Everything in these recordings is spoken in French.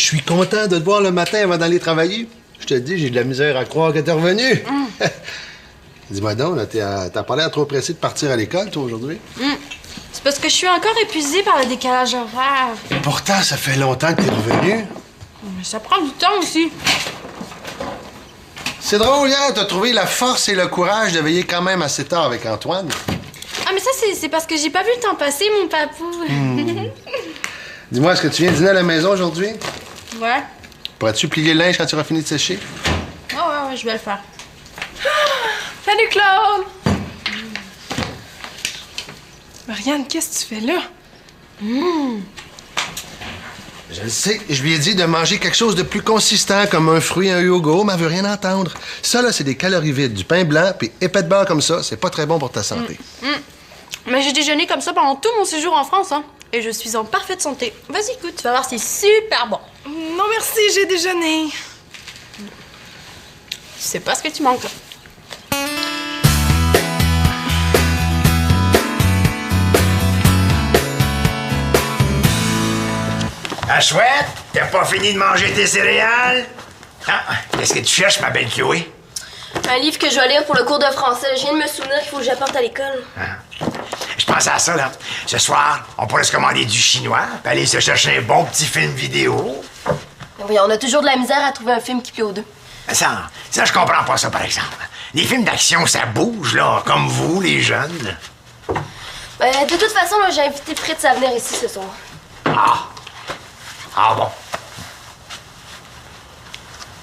je suis content de te voir le matin avant d'aller travailler. Je te dis, j'ai de la misère à croire que t'es revenu. Dis-moi donc, t'as pas l'air trop pressé de partir à l'école, toi, aujourd'hui? C'est parce que je suis encore épuisée par le décalage horaire. Pourtant, ça fait longtemps que t'es revenu. Mais ça prend du temps aussi. C'est drôle, hier, t'as trouvé la force et le courage de veiller quand même assez tard avec Antoine. Ah, mais ça, c'est parce que j'ai pas vu le temps passer, mon papou. Dis-moi, est-ce que tu viens dîner à la maison aujourd'hui? Ouais. Pourrais-tu plier le linge quand tu auras fini de sécher? Ouais, je vais le faire. Salut, Claude! Marianne, qu'est-ce que tu fais là? Je le sais. Je lui ai dit de manger quelque chose de plus consistant, comme un fruit, un yogourt, mais elle veut rien entendre. Ça, là, c'est des calories vides. Du pain blanc, puis épais de beurre comme ça, c'est pas très bon pour ta santé. Mais j'ai déjeuné comme ça pendant tout mon séjour en France, hein. Et je suis en parfaite santé. Vas-y, goûte, tu vas voir, c'est super bon. Non, merci, j'ai déjeuné. Tu sais pas ce que tu manques, là. Ah, chouette, t'as pas fini de manger tes céréales? Ah, qu'est-ce que tu cherches, ma belle Chloé? Un livre que je vais lire pour le cours de français. Je viens de me souvenir qu'il faut que j'apporte à l'école. Je pensais à ça, là. Ce soir, on pourrait se commander du chinois, puis aller se chercher un bon petit film vidéo. Oui, on a toujours de la misère à trouver un film qui plaît aux deux. Ça, je comprends pas ça, par exemple. Les films d'action, ça bouge, là, comme vous, les jeunes. De toute façon, là, j'ai invité Fritz à venir ici ce soir. Ah bon?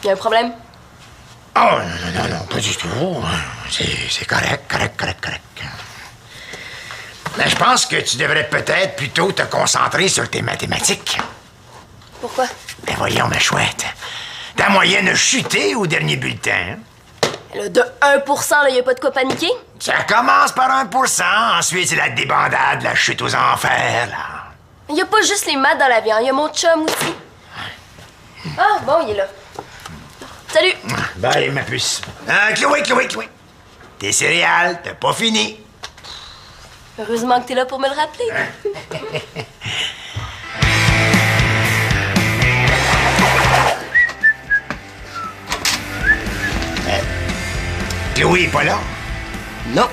Y a un problème? Oh, non, pas du tout. C'est correct. Mais je pense que tu devrais peut-être plutôt te concentrer sur tes mathématiques. Pourquoi? Ben voyons, ma chouette. Ta moyenne a chuté au dernier bulletin. Là, de 1%, là, y a pas de quoi paniquer? Ça commence par 1%, ensuite c'est la débandade, la chute aux enfers, là. Y a pas juste les maths dans la vie, hein. Y a mon chum aussi. Ah, bon, il est là. Salut! Bye, ma puce. Chloé. Tes céréales, t'as pas fini. Heureusement que t'es là pour me le rappeler. Chloé est pas là? Non.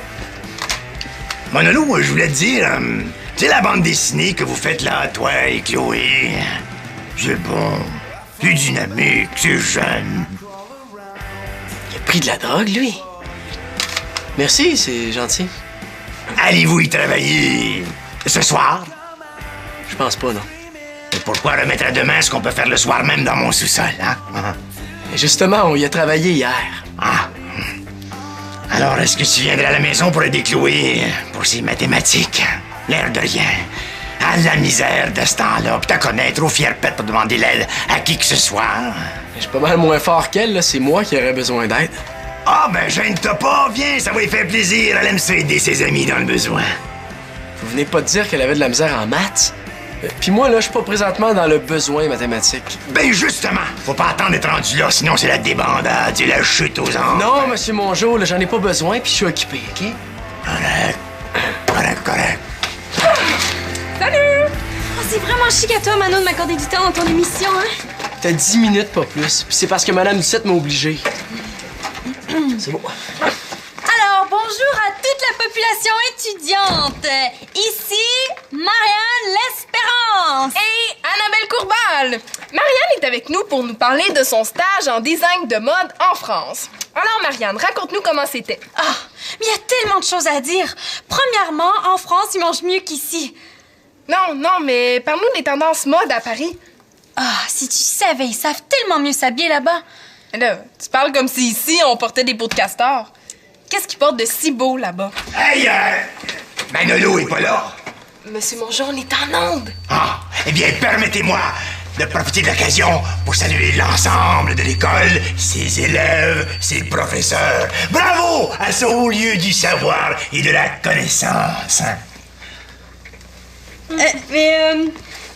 Monolo, je voulais te dire, tu sais la bande dessinée que vous faites là, toi et Chloé? C'est bon, c'est dynamique, c'est jeune. Il a pris de la drogue, lui. Merci, c'est gentil. Allez-vous y travailler ce soir? Je pense pas, non. Et pourquoi remettre à demain ce qu'on peut faire le soir même dans mon sous-sol, hein? Justement, on y a travaillé hier. Ah. Alors, est-ce que tu viendrais à la maison pour aider Chloé pour ses mathématiques? L'air de rien. À la misère de ce temps-là, puis t'as connaître trop fier pète pour demander l'aide à qui que ce soit. Je suis pas mal moins fort qu'elle, là. C'est moi qui aurais besoin d'aide. Ah, ben gêne-toi pas, viens, ça va lui faire plaisir. Elle aime ça aider ses amis dans le besoin. Vous venez pas de dire qu'elle avait de la misère en maths? Puis moi, là, je suis pas présentement dans le besoin mathématique. Ben justement, faut pas attendre d'être rendu là, sinon c'est la débandade, c'est la chute aux enfers. Non, monsieur Mongeau, là, j'en ai pas besoin, puis je suis occupé, OK? Correct. Salut! Oh, c'est vraiment chic à toi, Manon, de m'accorder du temps dans ton émission, hein? T'as 10 minutes, pas plus. Puis c'est parce que Madame Lucette m'a obligé. C'est bon. Alors, bonjour à toute la population étudiante. Ici, Marianne L'Espérance. Et Annabelle Courbal. Marianne est avec nous pour nous parler de son stage en design de mode en France. Alors, Marianne, raconte-nous comment c'était. Ah, mais il y a tellement de choses à dire. Premièrement, en France, ils mangent mieux qu'ici. Non, mais parle-nous des tendances mode à Paris. Ah, si tu savais, ils savent tellement mieux s'habiller là-bas. Là, tu parles comme si ici, on portait des peaux de castor. Qu'est-ce qu'ils portent de si beau là-bas? Hey, Manolo est pas là. Monsieur Mongeau, on est en onde. Ah, eh bien, permettez-moi de profiter de l'occasion pour saluer l'ensemble de l'école, ses élèves, ses professeurs. Bravo à ce haut lieu du savoir et de la connaissance.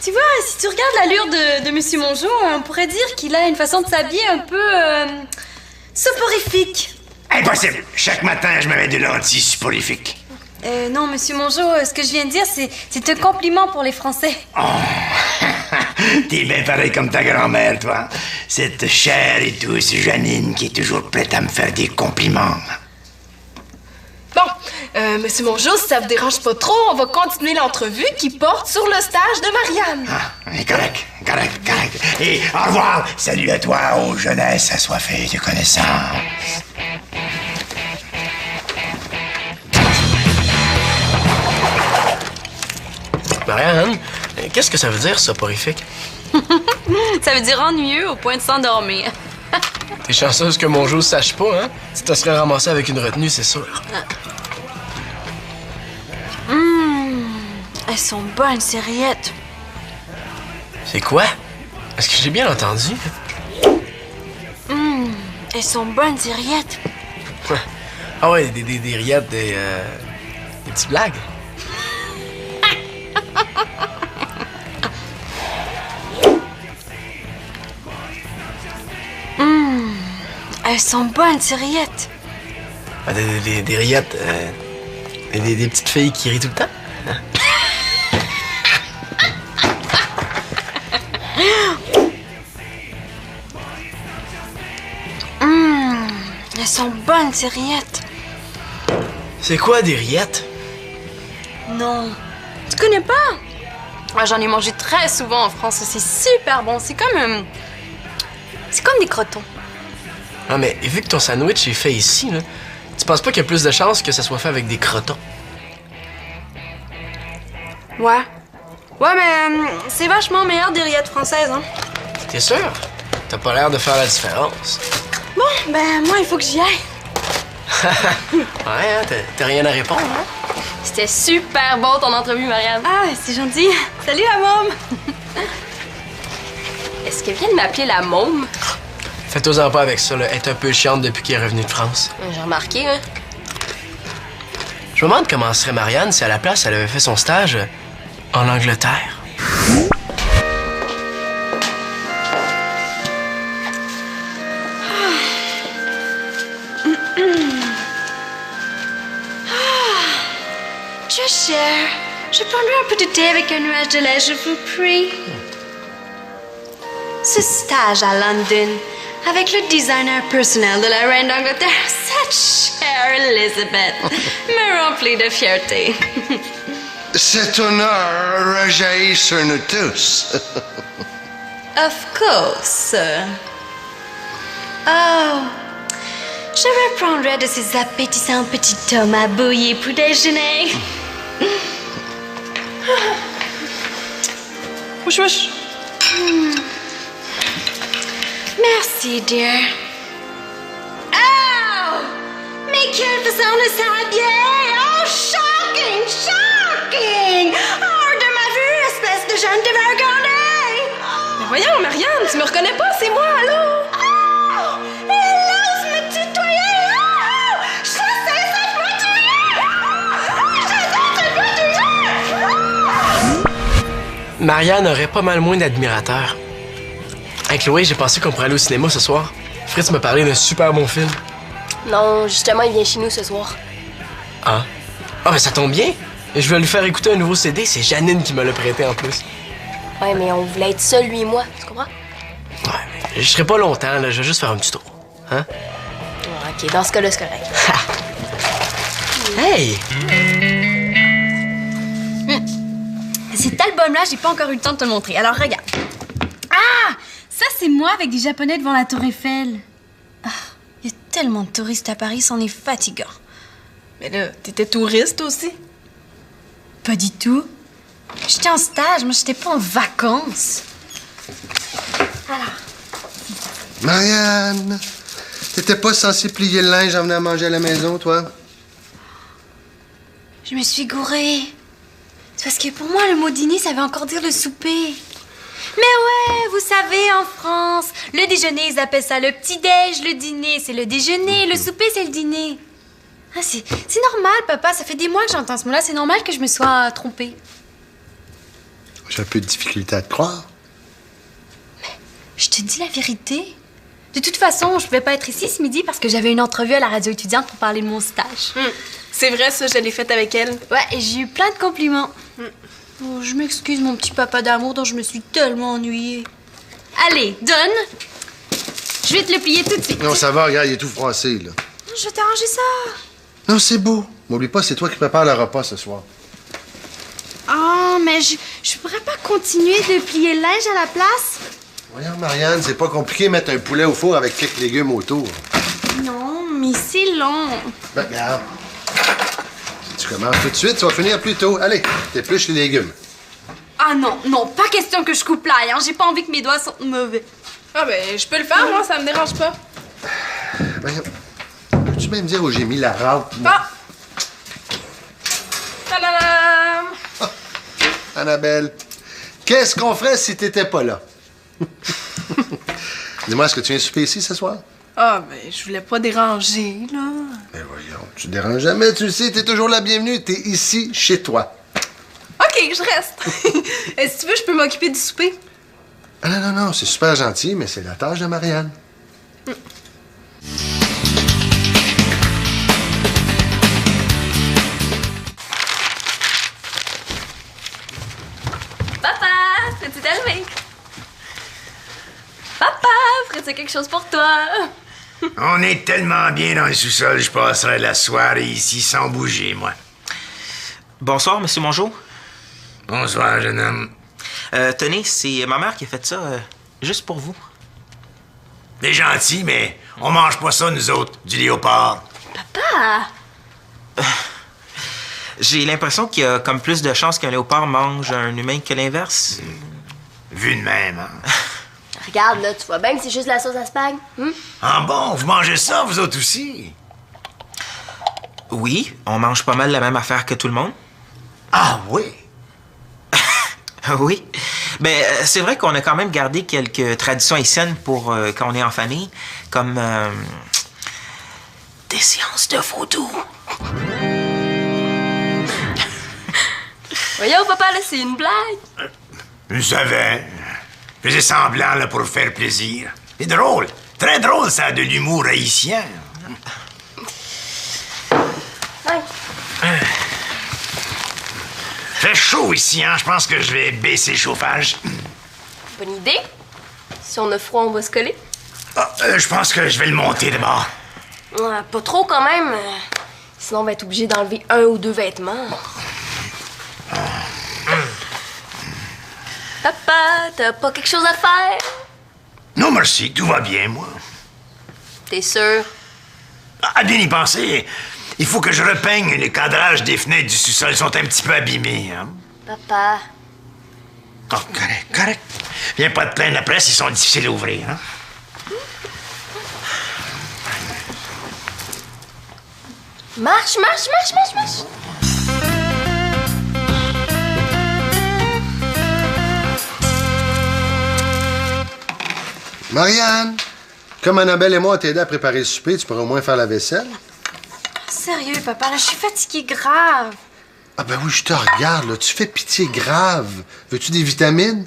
Tu vois, si tu regardes l'allure de Monsieur Mongeau, on pourrait dire qu'il a une façon de s'habiller un peu soporifique. Impossible. Chaque matin, je me mets de lentilles soporifiques. Non, Monsieur Mongeau, ce que je viens de dire, c'est un compliment pour les Français. Oh. T'es bien pareil comme ta grand-mère, toi. Cette chère et douce Janine qui est toujours prête à me faire des compliments. Bon, Monsieur Mongeau, si ça vous dérange pas trop, on va continuer l'entrevue qui porte sur le stage de Marianne. Ah, correct. Et au revoir. Salut à toi, ô jeunesse assoiffée de connaissances. Marianne, qu'est-ce que ça veut dire, soporifique? Ça veut dire ennuyeux au point de s'endormir. T'es chanceuse que Mongeau sache pas, hein? Tu te serais ramassé avec une retenue, c'est sûr. Elles sont bonnes, ces rillettes. C'est quoi? Est-ce que j'ai bien entendu? Elles sont bonnes, ces rillettes. Ah ouais, des rillettes, des petites blagues. Elles sont bonnes, ces rillettes. Ah, des rillettes, des petites filles qui rient tout le temps? Elles sont bonnes, ces rillettes. C'est quoi des rillettes? Non. Tu connais pas? Ah, j'en ai mangé très souvent en France. C'est super bon. C'est comme des crotons. Ah, mais vu que ton sandwich est fait ici, là, tu penses pas qu'il y a plus de chances que ça soit fait avec des crotons? Ouais. Ouais, mais c'est vachement meilleur des rillettes françaises, hein. T'es sûr? T'as pas l'air de faire la différence. Bon, ben moi, il faut que j'y aille. Ouais, hein, t'as rien à répondre, hein? C'était super bon, ton entrevue, Marianne. Ah, c'est gentil. Salut, la môme. Est-ce qu'elle vient de m'appeler la môme? Fais-toi-en pas avec ça, là. Elle est un peu chiante depuis qu'elle est revenue de France. J'ai remarqué, hein. Je me demande comment serait Marianne si à la place, elle avait fait son stage en Angleterre. Cheshire, je prendrai un peu de thé avec un nuage de lait, je vous prie. Ce stage à London, avec le designer personnel de la reine d'Angleterre, cette chère Elizabeth, me remplit de fierté. Cet honneur rejaillit sur nous tous. Of course. Oh, je reprendrai de ces appétissants petits tomates bouillis pour déjeuner. Wesh, wesh. Merci, dear. Oh! Mais quelle façon de s'habiller! Oh, shocking! Shocking! Hors de ma vue, espèce de jeune dévergondée! Mais voyons, Marianne, tu me reconnais pas, c'est moi, allô? Oh! Elle ose me tutoyer! Oh! Je sais cette voiture! Oh! Je sais cette voiture! Marianne aurait pas mal moins d'admirateurs. Hey Chloé, j'ai pensé qu'on pourrait aller au cinéma ce soir. Fritz m'a parlé d'un super bon film. Non, justement, il vient chez nous ce soir. Ah? Ah, ben ça tombe bien. Je vais lui faire écouter un nouveau CD. C'est Janine qui me l'a prêté en plus. Ouais, mais on voulait être seul, lui et moi. Tu comprends? Ouais, mais je serai pas longtemps, là. Je vais juste faire un petit tour. Hein? Ok, dans ce cas-là, c'est correct. Hey! Cet album-là, j'ai pas encore eu le temps de te le montrer. Alors, regarde. Ah! Ça, c'est moi avec des Japonais devant la Tour Eiffel. Ah, il y a tellement de touristes à Paris, c'en est fatigant. Mais là, t'étais touriste aussi? Pas du tout. J'étais en stage, moi, j'étais pas en vacances. Alors. Marianne, t'étais pas censée plier le linge en venant manger à la maison, toi? Je me suis gourée. C'est parce que pour moi, le mot dîner, ça veut encore dire le souper. Mais ouais, vous savez, en France, le déjeuner, ils appellent ça le petit-déj, le dîner, c'est le déjeuner, le souper, c'est le dîner. Ah, c'est normal, papa, ça fait des mois que j'entends ce mot-là, c'est normal que je me sois trompée. J'ai un peu de difficulté à te croire. Mais je te dis la vérité. De toute façon, je pouvais pas être ici ce midi parce que j'avais une entrevue à la radio étudiante pour parler de mon stage. C'est vrai, ça, je l'ai faite avec elle. Ouais, et j'ai eu plein de compliments. Oh, je m'excuse, mon petit papa d'amour dont je me suis tellement ennuyée. Allez, donne. Je vais te le plier tout de suite. Non, ça va, regarde, il est tout froissé, là. Je vais t'arranger ça. Non, c'est beau. M'oublie pas, c'est toi qui prépares le repas ce soir. Oh, mais je pourrais pas continuer de plier le linge à la place? Voyons, Marianne, c'est pas compliqué de mettre un poulet au four avec quelques légumes autour. Non, mais c'est long. Ben, regarde. Si tu commences tout de suite, tu vas finir plus tôt. Allez, t'épluches les légumes. Ah non, non, pas question que je coupe l'ail, hein. J'ai pas envie que mes doigts sentent mauvais. Ah ben, je peux le faire, moi, ça me dérange pas. Voyons. Peux-tu même dire où j'ai mis la râpe? moi? Ah! Tadadam! Annabelle, qu'est-ce qu'on ferait si t'étais pas là? Dis-moi, est-ce que tu viens souper ici ce soir? Ah ben, je voulais pas déranger, là. Ben voyons, tu te déranges jamais, tu le sais, t'es toujours la bienvenue, t'es ici, chez toi. OK, je reste. Et si tu veux, je peux m'occuper du souper. Ah non, non, non, c'est super gentil, mais c'est la tâche de Marianne. Papa, ferais-tu te lever? Papa, ferais-tu quelque chose pour toi? On est tellement bien dans le sous-sol, je passerai la soirée ici sans bouger, moi. Bonsoir, Monsieur Mongeau. Bonsoir, jeune homme. Tenez, c'est ma mère qui a fait ça juste pour vous. T'es gentil, mais on mange pas ça, nous autres, du léopard. Papa! J'ai l'impression qu'il y a comme plus de chances qu'un léopard mange un humain que l'inverse. Vu de même, hein? Regarde, là, tu vois bien que c'est juste la sauce à spag. Ah bon, vous mangez ça, vous autres aussi? Oui, on mange pas mal la même affaire que tout le monde. Ah oui? Oui. Ben, c'est vrai qu'on a quand même gardé quelques traditions haïtiennes pour quand on est en famille, comme des séances de vaudou. Voyons, papa, là, c'est une blague. Je savais. Je faisais semblant, là, pour faire plaisir. C'est drôle. Très drôle, ça, de l'humour haïtien. Ouais. Fait chaud ici, hein? Je pense que je vais baisser le chauffage. Bonne idée. Si on a froid, on va se coller. Ah, je pense que je vais le monter d'abord. Ouais, pas trop, quand même. Sinon, on va être obligé d'enlever 1 ou 2 vêtements. Papa, t'as pas quelque chose à faire? Non, merci, tout va bien, moi. T'es sûr? À bien y penser, il faut que je repeigne les cadrages des fenêtres du sous-sol. Ils sont un petit peu abîmés, hein? Papa. Oh, correct, correct. Viens pas te plaindre après s'ils sont difficiles à ouvrir, hein? Marche, marche, marche, marche, marche. Marianne, comme Annabelle et moi on t'aidé à préparer le souper, tu pourrais au moins faire la vaisselle? Sérieux, papa, là, je suis fatiguée grave. Ah ben oui, je te regarde, là. Tu fais pitié grave. Veux-tu des vitamines?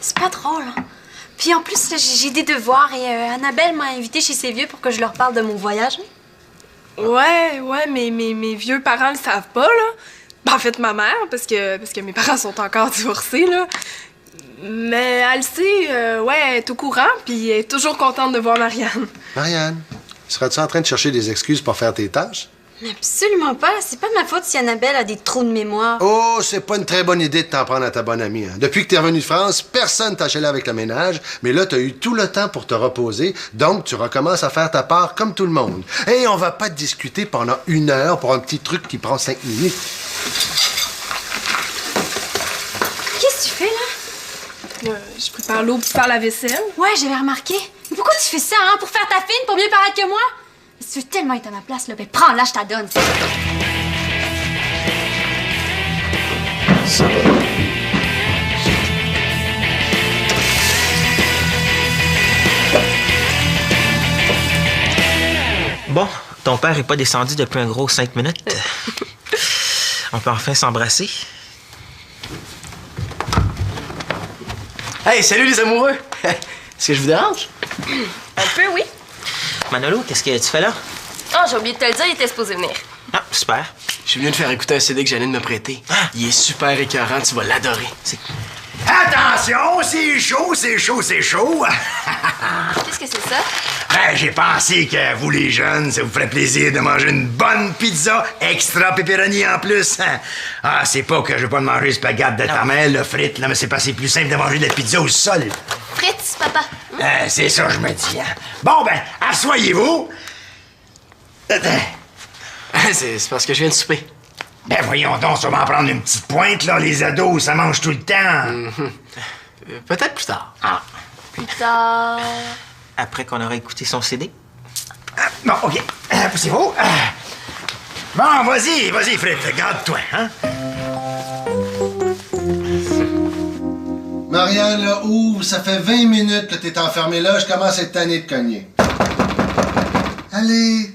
C'est pas drôle, hein. Puis en plus, là, j'ai des devoirs et Annabelle m'a invitée chez ses vieux pour que je leur parle de mon voyage. Ouais, mais mes vieux parents le savent pas, là. Ben, en fait, ma mère, parce que mes parents sont encore divorcés, là. Mais elle sait, ouais, elle est au courant, puis elle est toujours contente de voir Marianne. Marianne, seras-tu en train de chercher des excuses pour faire tes tâches? Absolument pas. C'est pas de ma faute si Annabelle a des trous de mémoire. Oh, c'est pas une très bonne idée de t'en prendre à ta bonne amie. Hein. Depuis que t'es revenu de France, personne t'a chalé avec le ménage, mais là, t'as eu tout le temps pour te reposer, donc tu recommences à faire ta part comme tout le monde. Et on va pas discuter pendant 1 heure pour un petit truc qui prend 5 minutes. Qu'est-ce que tu fais, là? Je prépare l'eau pour faire la vaisselle. Ouais, j'avais remarqué. Mais pourquoi tu fais ça, hein? Pour faire ta fine, pour mieux paraître que moi? Si tu veux tellement être à ma place, là, ben prends-la, je t'adonne. Bon, ton père est pas descendu depuis un gros 5 minutes. On peut enfin s'embrasser. Hey, salut les amoureux! Est-ce que je vous dérange? Un peu, oui. Manolo, qu'est-ce que tu fais là? Ah, j'ai oublié de te le dire, il était supposé venir. Ah, super. Je suis venu te faire écouter un CD que Janine m'a prêté. Il est super écœurant, tu vas l'adorer. Attention, c'est chaud, c'est chaud, c'est chaud. Qu'est-ce que c'est ça? Ben, j'ai pensé que vous, les jeunes, ça vous ferait plaisir de manger une bonne pizza extra pepperoni en plus. Ah, c'est pas que je veux pas manger spaghetti de ta mère, le frites, là, mais c'est pas c'est plus simple de manger de la pizza au sol. Fritz, papa. C'est ça, je me dis. Hein. Bon, ben, asseyez-vous. C'est parce que je viens de souper. Ben, voyons donc, ça va en prendre une petite pointe, là. Les ados, ça mange tout le temps. Peut-être plus tard. Ah. Plus tard. Après qu'on aura écouté son CD? Bon, OK. Poussez-vous. Bon, vas-y, Fritz, garde-toi, hein. Marianne, là, ouvre, ça fait 20 minutes que t'es enfermé là, je commence à être tanné de cogner. Allez.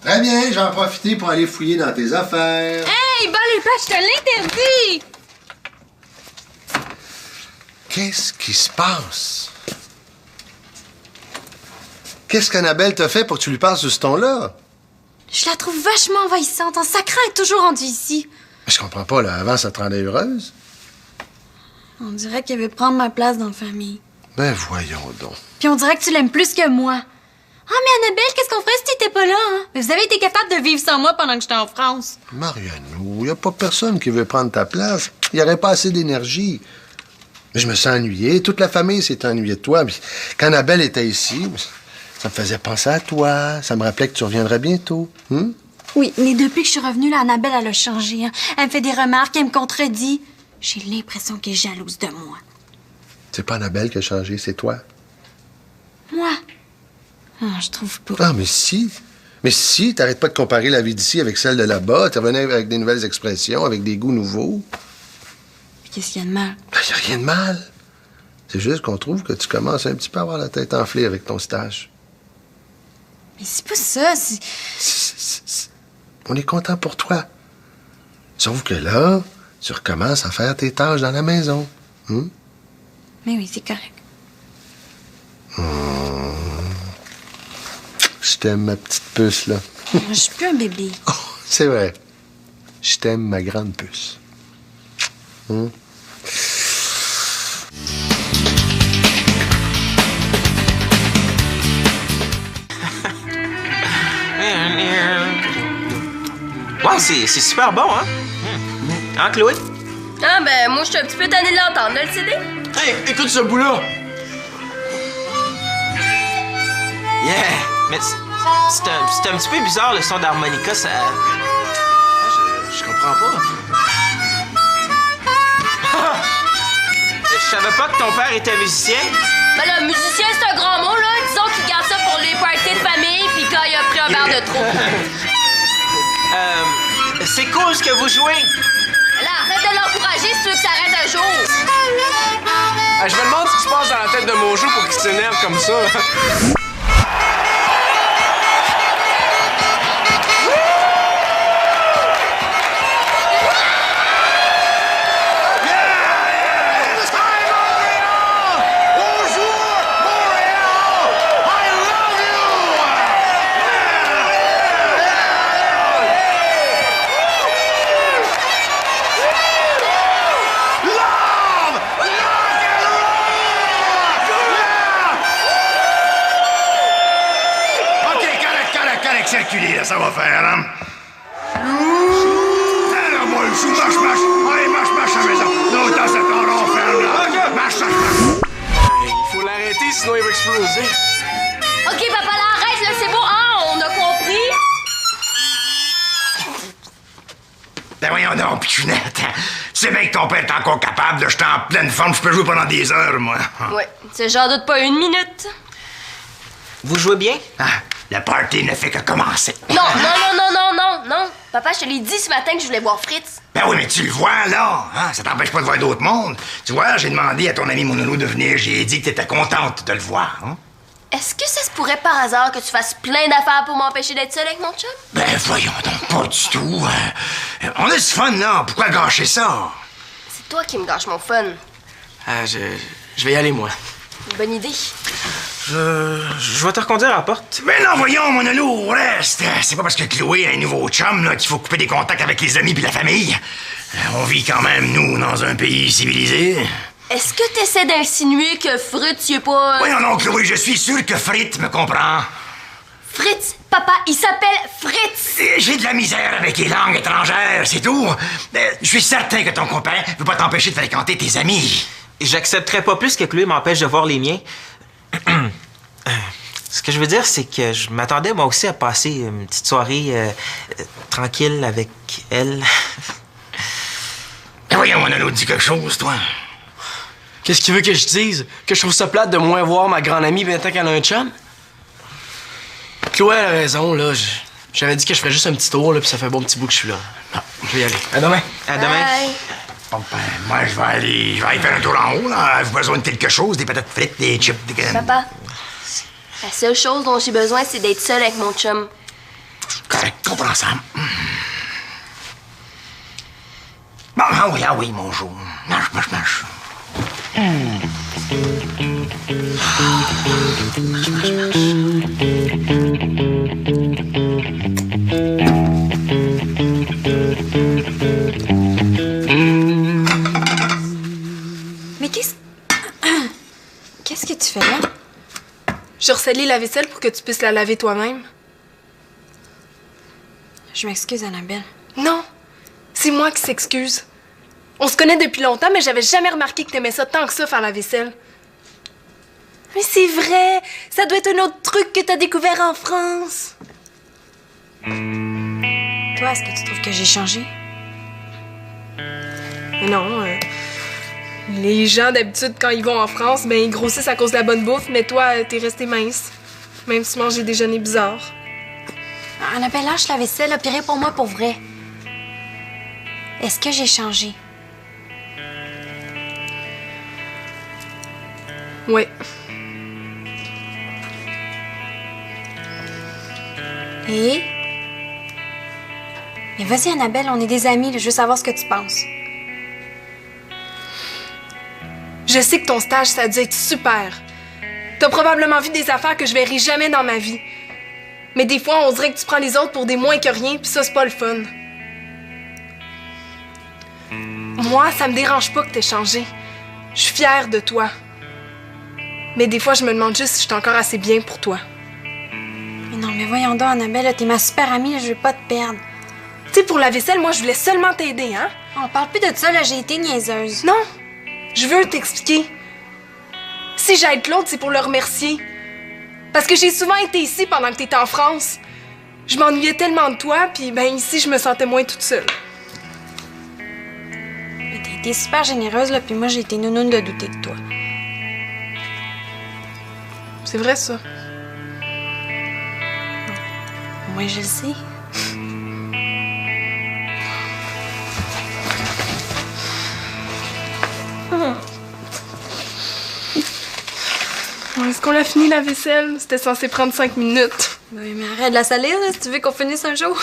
Très bien, je vais en profiter pour aller fouiller dans tes affaires. Hey, bas les pattes, je te l'interdis! Qu'est-ce qui se passe? Qu'est-ce qu'Annabelle t'a fait pour que tu lui parles de ce ton-là? Je la trouve vachement envahissante. En sacrant est toujours rendue ici. Je comprends pas, là. Avant, ça te rendait heureuse? On dirait qu'elle veut prendre ma place dans la famille. Ben, voyons donc. Puis on dirait que tu l'aimes plus que moi. Ah, mais Annabelle, qu'est-ce qu'on ferait si t'étais pas là, hein? Vous avez été capable de vivre sans moi pendant que j'étais en France. Marianne, il n'y a pas personne qui veut prendre ta place. Il n'y aurait pas assez d'énergie. Mais je me sens ennuyé. Toute la famille s'est ennuyée de toi. Puis quand Annabelle était ici, ça me faisait penser à toi. Ça me rappelait que tu reviendrais bientôt. Oui, mais depuis que je suis revenue, là, Annabelle, elle a changé. Hein? Elle me fait des remarques, elle me contredit. J'ai l'impression qu'elle est jalouse de moi. C'est pas Annabelle qui a changé, c'est toi. Moi? Ah, je trouve pas. Ah, mais si. Mais si, t'arrêtes pas de comparer la vie d'ici avec celle de là-bas. Tu revenais avec des nouvelles expressions, avec des goûts nouveaux. Puis qu'est-ce qu'il y a de mal? Ben, y a rien de mal. C'est juste qu'on trouve que tu commences un petit peu à avoir la tête enflée avec ton stage. Mais c'est pas ça, On est content pour toi. Sauf que là, tu recommences à faire tes tâches dans la maison. Mais oui, c'est correct. Je t'aime, ma petite puce, là. Je suis plus un bébé. Oh, c'est vrai. Je t'aime, ma grande puce. Wow, c'est super bon, hein? Hein, Chloé? Ah, ben, moi, je suis un petit peu tannée de l'entendre, là, le CD. Hey, écoute ce bout-là! Yeah! Mais c'est un petit peu bizarre, le son d'harmonica, ça... Je comprends pas. Je savais pas que ton père était musicien. Ben là, musicien, c'est un grand mot, là. Disons qu'il garde ça pour les parties de famille puis quand il a pris un verre de trop. C'est cool ce que vous jouez. Là, arrête de l'encourager si tu veux que ça arrête un jour. Je me demande ce qui se passe dans la tête de mon jeu pour qu'il s'énerve comme ça. Circuler, là, ça va faire, hein? Alors, moi, le chou, marche. Allez, marche à la maison. L'autre, c'est ton rond ferme, là. Marche. Il faut l'arrêter, sinon il va exploser. OK, papa, là, arrête, là, c'est bon. Ah, on a compris. Ben voyons donc, Pichounette. Tu sais bien que ton père est encore capable, là. J'étais en pleine forme, je peux jouer pendant des heures, moi. Ouais, c'est j'en doute pas une minute. Vous jouez bien? Ah, le party ne fait que commencer. Non. Papa, je te l'ai dit ce matin que je voulais voir Fritz. Ben oui, mais tu le vois, là. Hein? Ça t'empêche pas de voir d'autres mondes. Tu vois, j'ai demandé à ton ami Monono de venir. J'ai dit que t'étais contente de le voir. Hein? Est-ce que ça se pourrait par hasard que tu fasses plein d'affaires pour m'empêcher d'être seule avec mon chum? Ben voyons donc, pas du tout. On a du fun, là. Pourquoi gâcher ça? C'est toi qui me gâches mon fun. Je vais y aller, moi. Bonne idée. Je vais te reconduire à la porte. Mais non, voyons, mon Lolo, reste. C'est pas parce que Chloé a un nouveau chum là, qu'il faut couper des contacts avec les amis puis la famille. On vit quand même, nous, dans un pays civilisé. Est-ce que t'essaies d'insinuer que Fritz, y est pas... Voyons non, Chloé, je suis sûr que Fritz me comprend. Fritz, papa, il s'appelle Fritz! J'ai de la misère avec les langues étrangères, c'est tout. Je suis certain que ton copain veut pas t'empêcher de fréquenter tes amis. J'accepterais pas plus que Chloé m'empêche de voir les miens. Ce que je veux dire, c'est que je m'attendais moi aussi à passer une petite soirée tranquille avec elle. Voyons, mon Lolo, dis quelque chose, toi. Qu'est-ce qu'il veut que je dise? Que je trouve ça plate de moins voir ma grande amie maintenant qu'elle a un chum? Chloé a raison, là. J'avais dit que je ferais juste un petit tour, là, puis ça fait un bon petit bout que je suis là. Non, je vais y aller. À demain. À demain. Bye. Bon, ben, moi, je vais aller faire un tour en haut, là. Avez-vous besoin de quelque chose? Des patates frites, des chips, des... Papa, la seule chose dont j'ai besoin, c'est d'être seule avec mon chum. Correct, compréhensible. Bon, ah oui, mon jour. Marche. Mais qu'est-ce que tu fais là? Je ressalais la vaisselle pour que tu puisses la laver toi-même. Je m'excuse, Annabelle. Non, c'est moi qui s'excuse. On se connaît depuis longtemps, mais j'avais jamais remarqué que t'aimais ça tant que ça, faire la vaisselle. Mais c'est vrai! Ça doit être un autre truc que t'as découvert en France. Toi, est-ce que tu trouves que j'ai changé? Mais non, les gens, d'habitude, quand ils vont en France, ben ils grossissent à cause de la bonne bouffe, mais toi, t'es restée mince. Même si tu manges des déjeuners bizarres. Annabelle, lâche la vaisselle, là, puis réponds-moi pour vrai. Est-ce que j'ai changé? Ouais. Et? Mais vas-y, Annabelle, on est des amis, là, je veux savoir ce que tu penses. Je sais que ton stage, ça a dû être super. T'as probablement vu des affaires que je verrai jamais dans ma vie. Mais des fois, on dirait que tu prends les autres pour des moins que rien, puis ça, c'est pas le fun. Moi, ça me dérange pas que t'aies changé. Je suis fière de toi. Mais des fois, je me demande juste si je suis encore assez bien pour toi. Mais non, mais voyons donc, Annabelle, là, t'es ma super amie, là, je veux pas te perdre. Tu sais, pour la vaisselle, moi, je voulais seulement t'aider, hein? On parle plus de ça, là, j'ai été niaiseuse. Non, je veux t'expliquer. Si j'aide l'autre, c'est pour le remercier. Parce que j'ai souvent été ici pendant que t'étais en France. Je m'ennuyais tellement de toi, puis ben ici, je me sentais moins toute seule. Mais t'as été super généreuse, là, puis moi, j'ai été nounoune de douter de toi. C'est vrai, ça. Moi, je le sais. Est-ce qu'on a fini la vaisselle? C'était censé prendre 5 minutes. Oui, mais arrête de la salir, là, si tu veux qu'on finisse un jour.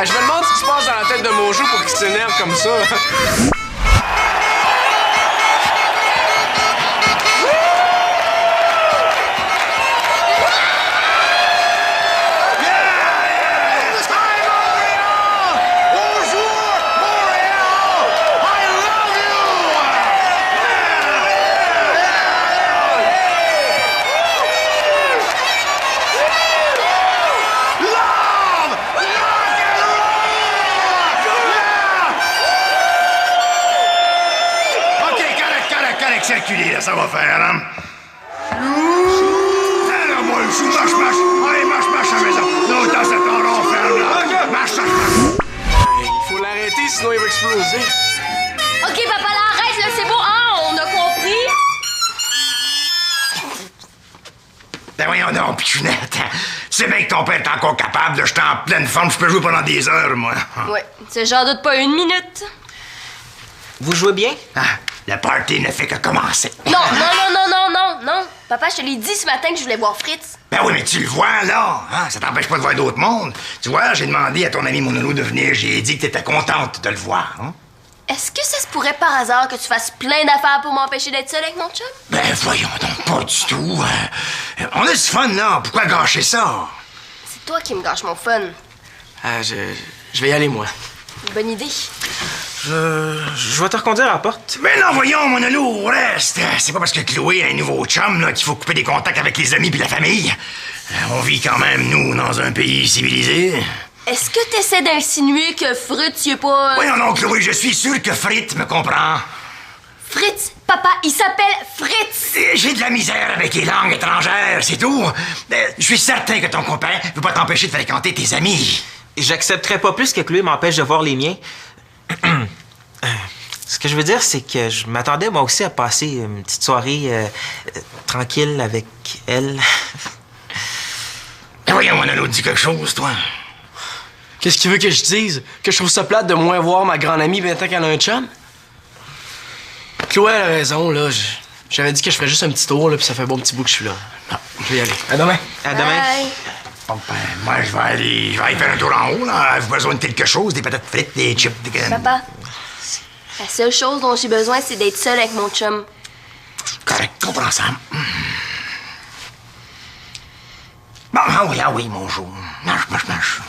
Je me demande ce qui se passe dans la tête de Mojo pour qu'il s'énerve comme ça. ça va faire, hein? Alors, moi, le chou, marche. Allez, marche à la maison. Non, dans cet endroit, on ferme, là. Marche. Il faut l'arrêter, sinon il va exploser. OK, papa, là, arrête, là, c'est bon. Ah, on a compris. Ben voyons donc, Pichounette. Tu sais bien que ton père est encore capable, là. J'étais en pleine forme, je peux jouer pendant des heures, moi. Ouais, j'en doute pas une minute. Vous jouez bien? Ah, le party ne fait que commencer. Non. Papa, je te l'ai dit ce matin que je voulais voir Fritz. Ben oui, mais tu le vois, là. Hein? Ça t'empêche pas de voir d'autres mondes. Tu vois, j'ai demandé à ton ami Monolo de venir. J'ai dit que t'étais contente de le voir. Hein? Est-ce que ça se pourrait par hasard que tu fasses plein d'affaires pour m'empêcher d'être seule avec mon chum? Ben voyons donc, pas du tout. On a du fun, là. Pourquoi gâcher ça? C'est toi qui me gâches mon fun. Je vais y aller, moi. Bonne idée. Je vais te reconduire à la porte. Ben non, voyons, Monolo, reste. C'est pas parce que Chloé a un nouveau chum là, qu'il faut couper des contacts avec les amis puis la famille. On vit quand même, nous, dans un pays civilisé. Est-ce que t'essaies d'insinuer que Fritz, y est pas... Voyons non, Chloé, je suis sûr que Fritz me comprend. Fritz, papa, il s'appelle Fritz. J'ai de la misère avec les langues étrangères, c'est tout. Je suis certain que ton copain veut pas t'empêcher de fréquenter tes amis. J'accepterais pas plus que Chloé m'empêche de voir les miens. Ce que je veux dire, c'est que je m'attendais moi aussi à passer une petite soirée tranquille avec elle. Voyons, Monolo, dis quelque chose, toi. Qu'est-ce qu'il veut que je dise? Que je trouve ça plate de moins voir ma grande amie maintenant qu'elle a un chum? Chloé a raison, là. J'avais dit que je ferais juste un petit tour, là, puis ça fait un bon petit bout que je suis là. Non, je vais y aller. À demain. À demain. Bye. Bon, ben, moi, je vais aller faire un tour en haut, là. Avez-vous besoin de quelque chose? Des patates frites, des chips, des... Papa, la seule chose dont j'ai besoin, c'est d'être seule avec mon chum. Correct, compréhensible. Bon, ah oui, mon chou. Marche.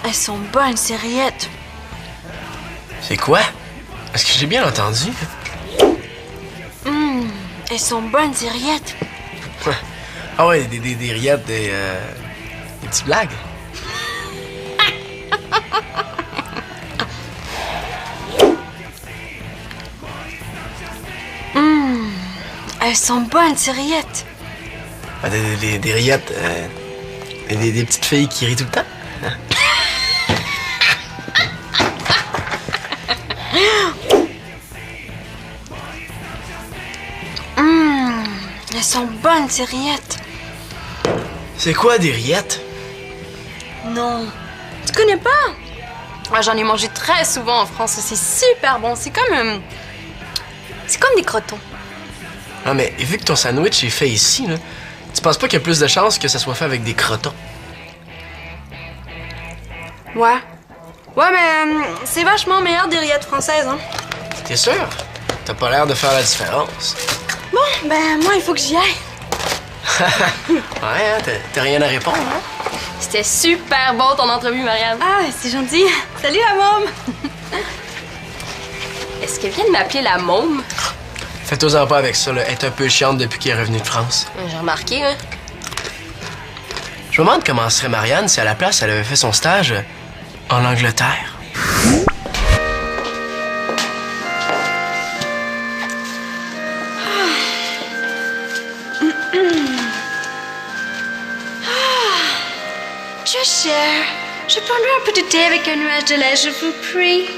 Elles sont bonnes, ces rillettes. C'est quoi? Est-ce que j'ai bien entendu? Elles sont bonnes, ces rillettes. Ah ouais, des rillettes, des petites blagues. Elles sont bonnes, ces rillettes. Ah, des rillettes, des petites filles qui rient tout le temps. Elles sont bonnes, ces rillettes. C'est quoi des rillettes? Non. Tu connais pas? Ah, j'en ai mangé très souvent en France. C'est super bon. C'est comme des crotons. Ah, mais vu que ton sandwich est fait ici, là, tu penses pas qu'il y a plus de chances que ça soit fait avec des crotons? Ouais. Ouais, mais c'est vachement meilleur des rillettes françaises, hein. T'es sûr? T'as pas l'air de faire la différence. Bon, ben moi, il faut que j'y aille. Ouais, hein, t'as rien à répondre, hein? C'était super bon ton entrevue, Marianne. Ah, c'est gentil. Salut, la môme. Est-ce qu'elle vient de m'appeler la môme? Fais-toi-en pas avec ça, là. Elle est un peu chiante depuis qu'elle est revenue de France. J'ai remarqué, hein. Je me demande comment serait Marianne si à la place, elle avait fait son stage en Angleterre. Cher, je prendrai un peu de thé avec un nuage de lait, je vous prie.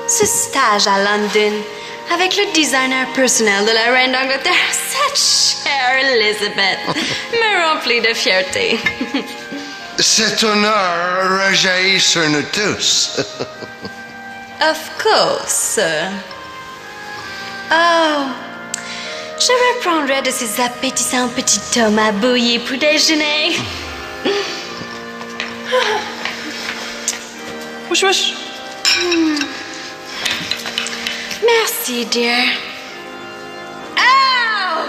Ce stage à London, avec le designer personnel de la reine d'Angleterre, cette chère Elizabeth, me remplit de fierté. Cet honneur rejaillit sur nous tous. Of course. Oh, je reprendrai de ces appétissants petits tomates bouillis pour déjeuner. Wesh, wesh. Merci, dear. Oh!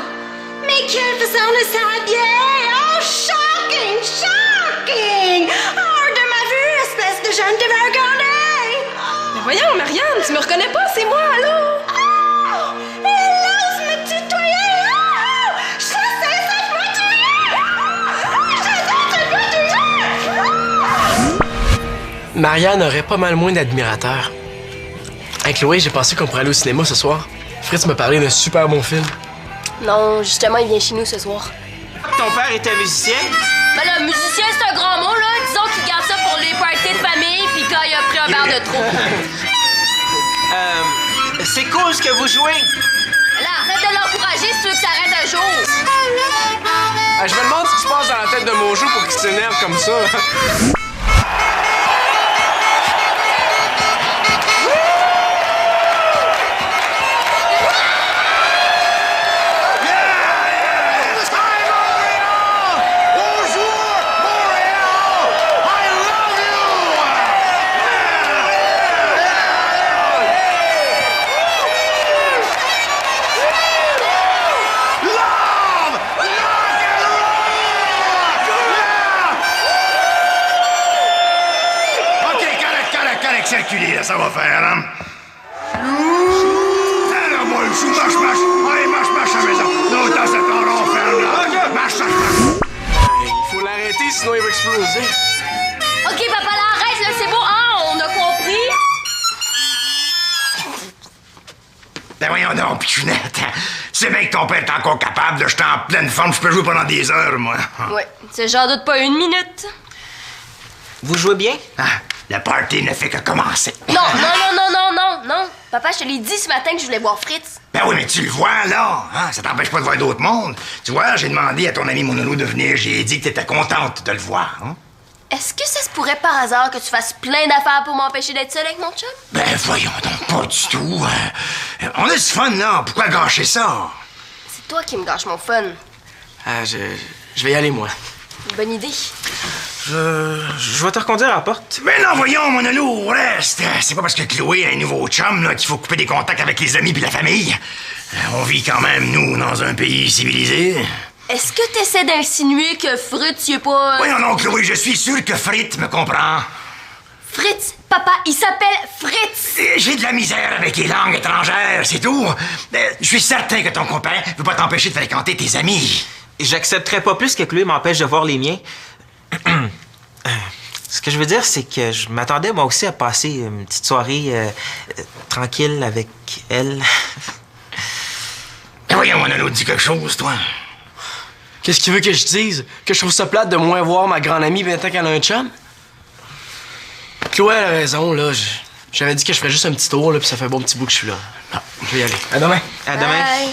Mais quelle façon de s'habiller! Oh, shocking! Shocking! Hors de ma vue, espèce de jeune dévergondée! Mais Voyons, Marianne, tu me reconnais pas, c'est moi, allô? Oh! Elle ose me tutoyer! Oh! Je sais ça, je vais tuer! Marianne aurait pas mal moins d'admirateurs. Avec Chloé, j'ai pensé qu'on pourrait aller au cinéma ce soir. Fritz m'a parlé d'un super bon film. Non, justement, il vient chez nous ce soir. Ton père était musicien? Ben là, musicien, c'est un grand mot, là. Disons qu'il garde ça pour les parties de famille puis quand il a pris un verre de trop. C'est cool ce que vous jouez. Là, arrête de l'encourager si tu veux que ça arrête un jour. Je me demande ce qui se passe dans la tête de Mojo pour qu'il s'énerve comme ça. Circuler, là, ça va faire, hein? Alors, moi, le chou, marche. Allez, marche à la maison. L'autant, c'est ton rond, ferme, là. Marche. Il faut l'arrêter, sinon il va exploser. OK, papa, là, arrête, là, c'est beau. Ah, on a compris. Ben voyons donc, Pichounette. Tu sais bien que ton père est encore capable, là. J'étais en pleine forme, je peux jouer pendant des heures, moi. Ouais, c'est j'en doute pas une minute. Vous jouez bien? Ah, le party ne fait que commencer. Non. Papa, je te l'ai dit ce matin que je voulais voir Fritz. Ben oui, mais tu le vois, là. Hein? Ça t'empêche pas de voir d'autres mondes. Tu vois, j'ai demandé à ton ami Monolo de venir. J'ai dit que t'étais contente de le voir. Hein? Est-ce que ça se pourrait par hasard que tu fasses plein d'affaires pour m'empêcher d'être seule avec mon chum? Ben voyons donc, pas du tout. On a du fun, là. Pourquoi gâcher ça? C'est toi qui me gâches mon fun. Je vais y aller, moi. Bonne idée. Je vais te reconduire à la porte. Ben non, voyons, Monolo, reste. C'est pas parce que Chloé a un nouveau chum là, qu'il faut couper des contacts avec les amis puis la famille. On vit quand même, nous, dans un pays civilisé. Est-ce que t'essaies d'insinuer que Fritz, y est pas... Voyons non, Chloé, je suis sûr que Fritz me comprend. Fritz, papa, il s'appelle Fritz! J'ai de la misère avec les langues étrangères, c'est tout. Je suis certain que ton copain veut pas t'empêcher de fréquenter tes amis. J'accepterais pas plus que Chloé m'empêche de voir les miens. Ce que je veux dire, c'est que je m'attendais moi aussi à passer une petite soirée tranquille avec elle. Voyons, Monolo, dis quelque chose, toi. Qu'est-ce qu'il veut que je dise? Que je trouve ça plate de moins voir ma grande amie maintenant qu'elle a un chum? Chloé a raison, là. J'avais dit que je ferais juste un petit tour, là, puis ça fait un bon petit bout que je suis là. Non, je vais y aller. À demain. À demain. Bye.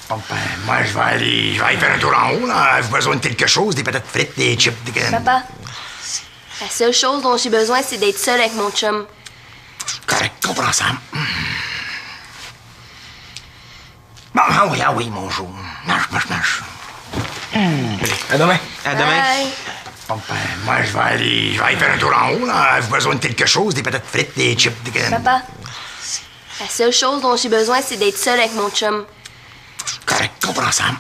Bon, ben, moi, je vais aller faire un tour en haut, là. Avez-vous besoin de quelque chose? Des patates frites, des chips, des... Papa, la seule chose dont j'ai besoin, c'est d'être seule avec mon chum. Correct, compréhensible. Bon, ah oui, mon jour. Marche. Allez, à demain. À demain. Bye. Bon, ben, moi, je vais aller faire un tour en haut, là. Avez-vous besoin de quelque chose? Des patates frites, des chips, des... Papa, la seule chose dont j'ai besoin, c'est d'être seule avec mon chum. Correct, compréhensible.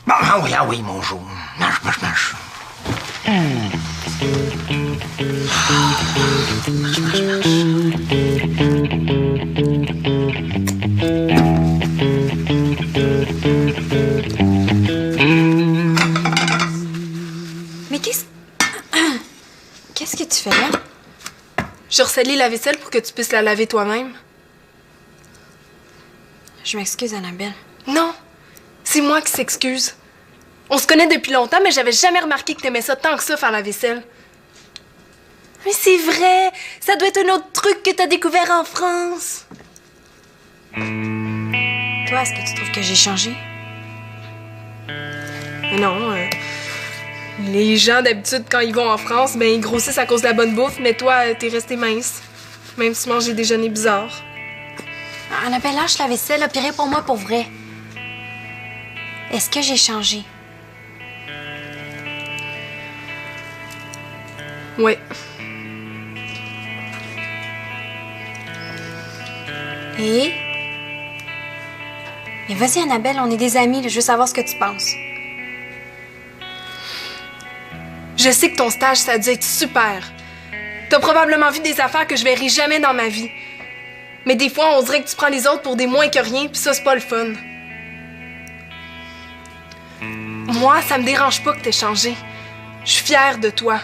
Bon, ah oui, mon jour. Marche. Mais qu'est-ce que tu fais là? Je recèle la vaisselle pour que tu puisses la laver toi-même. Je m'excuse, Annabelle. Non, c'est moi qui s'excuse. On se connaît depuis longtemps, mais j'avais jamais remarqué que t'aimais ça tant que ça, faire la vaisselle. Mais c'est vrai, ça doit être un autre truc que t'as découvert en France. Toi, est-ce que tu trouves que j'ai changé? Mais non, les gens d'habitude, quand ils vont en France, ben ils grossissent à cause de la bonne bouffe, mais toi, t'es restée mince. Même si tu manges des déjeuners bizarres. Annabelle, lâche la vaisselle, là, puis réponds-moi pour vrai. Est-ce que j'ai changé? Ouais. Et? Mais vas-y, Annabelle, on est des amis, là, je veux savoir ce que tu penses. Je sais que ton stage, ça a dû être super. T'as probablement vu des affaires que je verrai jamais dans ma vie. Mais des fois, on dirait que tu prends les autres pour des moins que rien, puis ça, c'est pas le fun. Moi, ça me dérange pas que t'aies changé. Je suis fière de toi.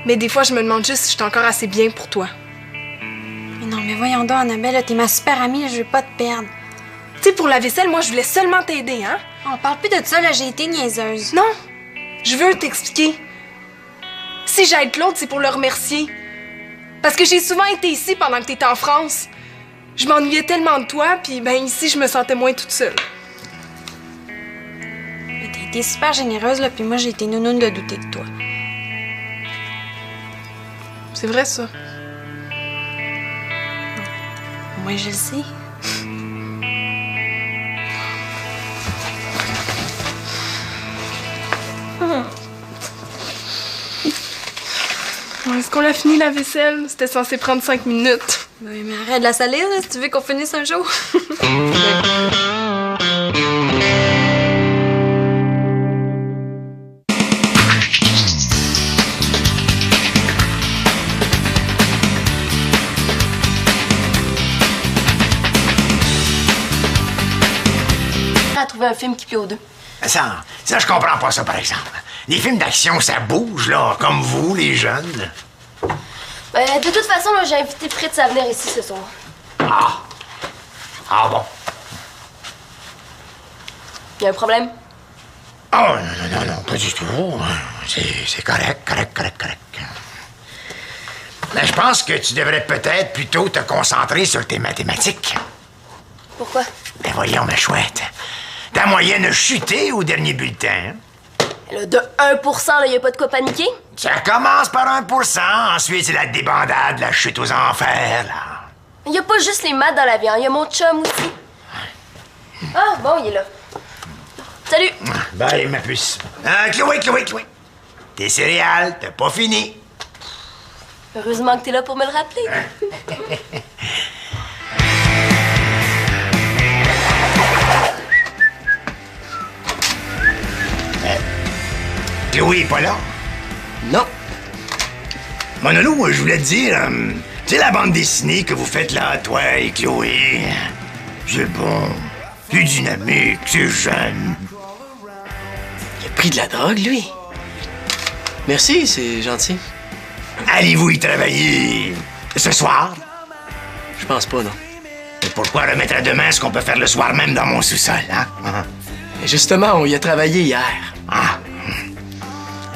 Mais des fois, je me demande juste si je suis encore assez bien pour toi. Mais non, mais voyons donc, Annabelle, t'es ma super amie, je veux pas te perdre. Tu sais, pour la vaisselle, moi, je voulais seulement t'aider, hein? On parle plus de ça, là, j'ai été niaiseuse. Non, je veux t'expliquer. Si j'aide Claude, c'est pour le remercier. Parce que j'ai souvent été ici pendant que t'étais en France. Je m'ennuyais tellement de toi, puis ben ici, je me sentais moins toute seule. Mais t'as été super généreuse, là, puis moi, j'ai été nounoune de douter de toi. C'est vrai, ça. Moi, je le sais. Est-ce qu'on l'a fini, la vaisselle? C'était censé prendre 5 minutes. Oui, mais arrête de la salir, là, si tu veux qu'on finisse un jour. À trouver un film qui plaît aux deux. Ça, je comprends pas ça, par exemple. Les films d'action, ça bouge, là, comme vous, les jeunes. Ben, de toute façon, là, j'ai invité Fritz à venir ici ce soir. Ah bon? Y a un problème? Oh, non, pas du tout. C'est correct. Mais je pense que tu devrais peut-être plutôt te concentrer sur tes mathématiques. Pourquoi? Ben voyons, ma chouette. Ta moyenne a chuté au dernier bulletin. Là, de 1%, là, y a pas de quoi paniquer? Ça commence par 1%, ensuite c'est la débandade, la chute aux enfers, là. Y a pas juste les maths dans la vie, hein. Y a mon chum aussi. Ah, bon, il est là. Salut! Bye, ma puce. Chloé. Tes céréales, t'as pas fini. Heureusement que t'es là pour me le rappeler. Chloé est pas là? Non. Monolo, je voulais te dire, tu sais la bande dessinée que vous faites là, toi et Chloé? C'est bon, c'est dynamique, c'est jeune. Il a pris de la drogue, lui. Merci, c'est gentil. Allez-vous y travailler ce soir? Je pense pas, non. Et pourquoi remettre à demain ce qu'on peut faire le soir même dans mon sous-sol, hein? Et justement, on y a travaillé hier. Ah.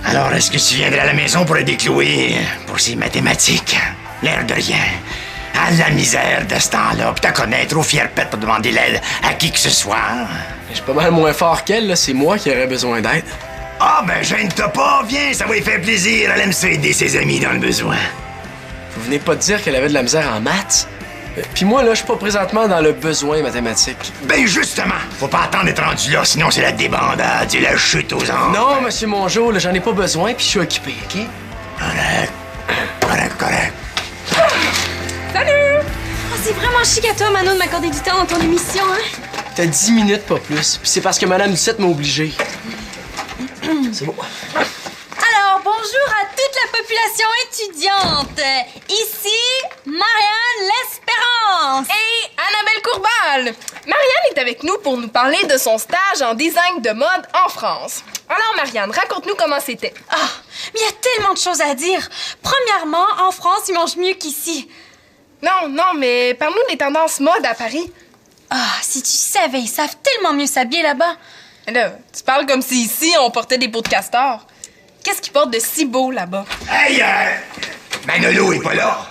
Alors, est-ce que tu viendrais à la maison pour aider Chloé pour ses mathématiques? L'air de rien. À la misère de ce temps-là, puis t'as connaître trop fier pète pour demander l'aide à qui que ce soit. Je suis pas mal moins fort qu'elle, là. C'est moi qui aurais besoin d'aide. Ah, ben, gêne-toi pas, viens, ça va lui faire plaisir. Elle aime ça aider ses amis dans le besoin. Vous venez pas de dire qu'elle avait de la misère en maths? Puis moi, là, je suis pas présentement dans le besoin mathématique. Ben, justement, faut pas attendre d'être rendu là, sinon c'est la débandade, c'est la chute aux enfers. Non, monsieur Mongeau, là, j'en ai pas besoin, puis je suis occupé, OK? Correct. Salut! Oh, c'est vraiment chic à toi, Manon, de m'accorder du temps dans ton émission, hein? T'as 10 minutes, pas plus. Puis c'est parce que Madame Lucette m'a obligé. C'est bon. Alors, bonjour à toute la population étudiante. Ici, Marianne L'Espérance. Et Annabelle Courbal! Marianne est avec nous pour nous parler de son stage en design de mode en France. Alors, Marianne, raconte-nous comment c'était. Ah, mais il y a tellement de choses à dire. Premièrement, en France, ils mangent mieux qu'ici. Non, mais parle-nous des tendances mode à Paris. Ah, si tu savais, ils savent tellement mieux s'habiller là-bas. Là, tu parles comme si ici, on portait des peaux de castor. Qu'est-ce qu'ils portent de si beau là-bas? Hey, Manolo est pas là.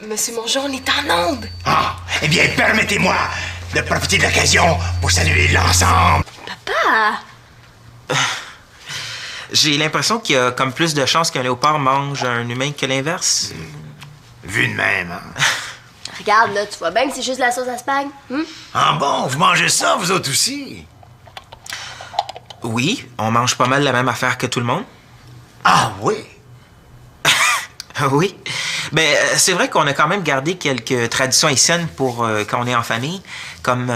Monsieur Mongeau, on est en onde. Ah, eh bien, permettez-moi de profiter de l'occasion pour saluer l'ensemble. Papa! J'ai l'impression qu'il y a comme plus de chances qu'un léopard mange un humain que l'inverse. Vu de même, hein? Regarde, là, tu vois bien que c'est juste la sauce à spag. Ah bon, vous mangez ça, vous autres aussi? Oui, on mange pas mal la même affaire que tout le monde. Ah oui? Oui. Ben, c'est vrai qu'on a quand même gardé quelques traditions haïtiennes pour quand on est en famille, comme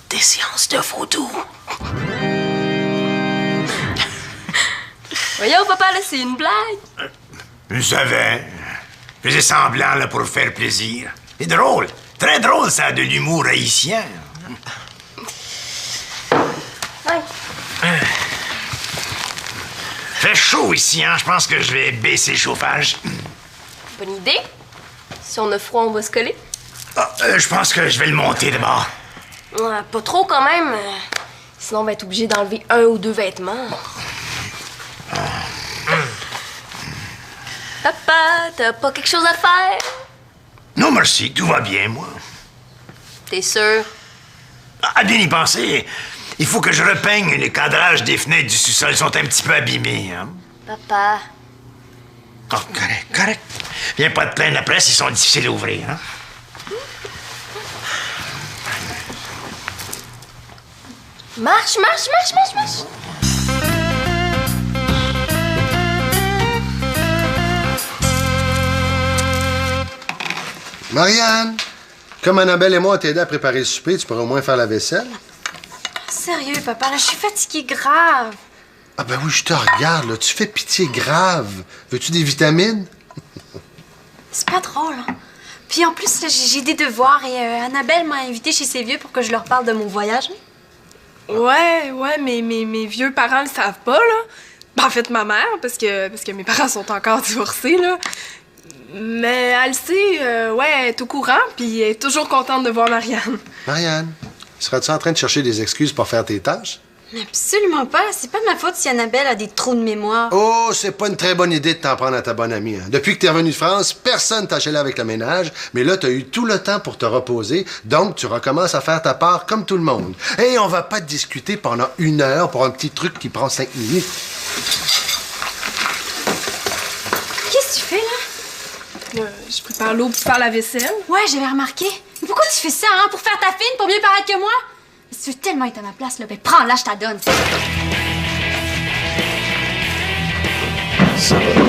des séances de vaudou. Voyons, papa, là, c'est une blague. Je savais. Je faisais semblant là, pour faire plaisir. C'est drôle. Très drôle, ça, de l'humour haïtien. Ouais. Fait chaud ici, hein? Je pense que je vais baisser le chauffage. Bonne idée. Si on a froid, on va se coller. Ah, je pense que je vais le monter d'abord. Ouais, pas trop quand même. Sinon, on va être obligé d'enlever 1 ou 2 vêtements. Papa, t'as pas quelque chose à faire? Non, merci, tout va bien, moi. T'es sûr? À bien y penser, il faut que je repeigne les cadrages des fenêtres du sous-sol. Ils sont un petit peu abîmés, hein? Papa. Oh, correct, correct. Viens pas te plaindre après, ils sont difficiles à ouvrir, hein? Marche, marche, marche, marche, marche. Marianne, comme Annabelle et moi on t'aidé à préparer le souper, tu pourrais au moins faire la vaisselle? Sérieux, papa, là, je suis fatiguée grave. Ah ben oui, je te regarde, là. Tu fais pitié grave. Veux-tu des vitamines? C'est pas drôle, hein? Puis en plus, là, j'ai des devoirs et Annabelle m'a invitée chez ses vieux pour que je leur parle de mon voyage. Ouais, mais mes vieux parents le savent pas, là. Ben, en fait, ma mère, parce que mes parents sont encore divorcés, là. Mais elle sait, ouais, elle est au courant, puis elle est toujours contente de voir Marianne. Marianne, seras-tu en train de chercher des excuses pour faire tes tâches? Absolument pas. C'est pas ma faute si Annabelle a des trous de mémoire. Oh, c'est pas une très bonne idée de t'en prendre à ta bonne amie. Hein. Depuis que t'es revenu de France, personne t'a chelé avec le ménage, mais là, t'as eu tout le temps pour te reposer, donc tu recommences à faire ta part comme tout le monde. Et on va pas discuter pendant 1 heure pour un petit truc qui prend 5 minutes. Qu'est-ce que tu fais, là? Je prépare l'eau pour faire la vaisselle. Ouais, j'avais remarqué. Mais pourquoi tu fais ça, hein? Pour faire ta fine, pour mieux paraître que moi? Si tu veux tellement être à ma place, là, ben prends-la, je t'adonne. Ça va.